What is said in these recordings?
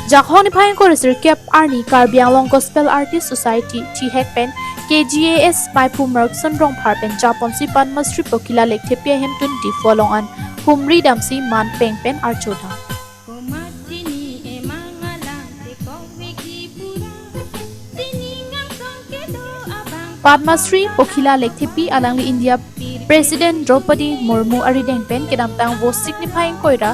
Jakhon iphain ko resir kep arni Karbi Anglong Gospel Artist Society thi hekpen KGAS Maipu Merkson rong pharpen Japon si Padmashri Pokhila Lekthepi hemtun di folongan humri damsi man pengpen archoda Padmashri Pokhila Lekthepi alangli India President Draupadi Murmu arideng pen kedamtang wo signifying koira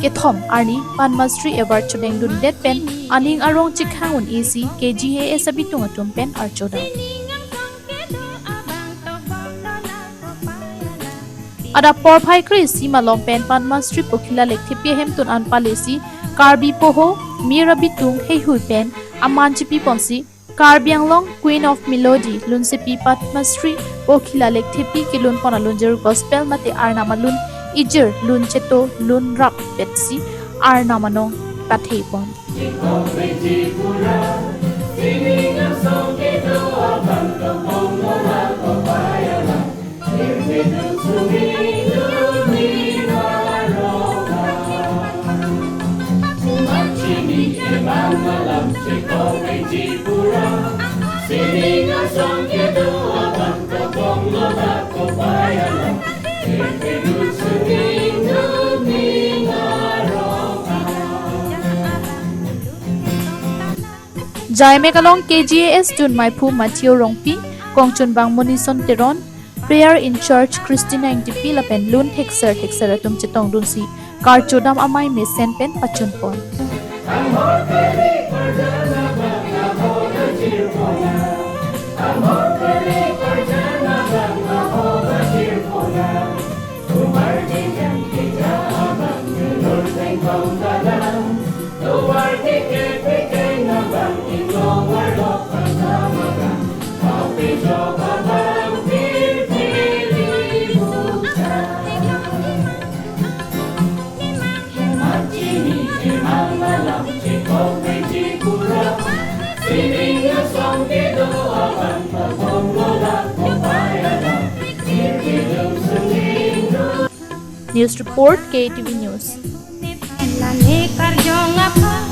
Kethom Arni Padmashri Award chodeng dun det pen aning arong chikhangun easy KGAS abitung atum pen archoda Ada porphai krisi malom pen Padmashri Pokhila Lekthepi hemtun an palesi Karbi poho mira bitung hei hui pen aman chipi ponsi Karbi Anglong Queen of Melody lun sepi Padmashri Pokhila Lekthepi kilun pona lunjer gospel mate arna malun Ijer lun cheto lun rap petsi ar namanong pathei pon Jai Mekalong KGAS Jun Maipu Matthew Rongpi Kongchun Bang Monison Teron Prayer in Church Christina Ingtipi lapen lun hexer atum chetong dunsi karcho dam amai mesen pen pachun pon News Report KTV News. Karcho aphan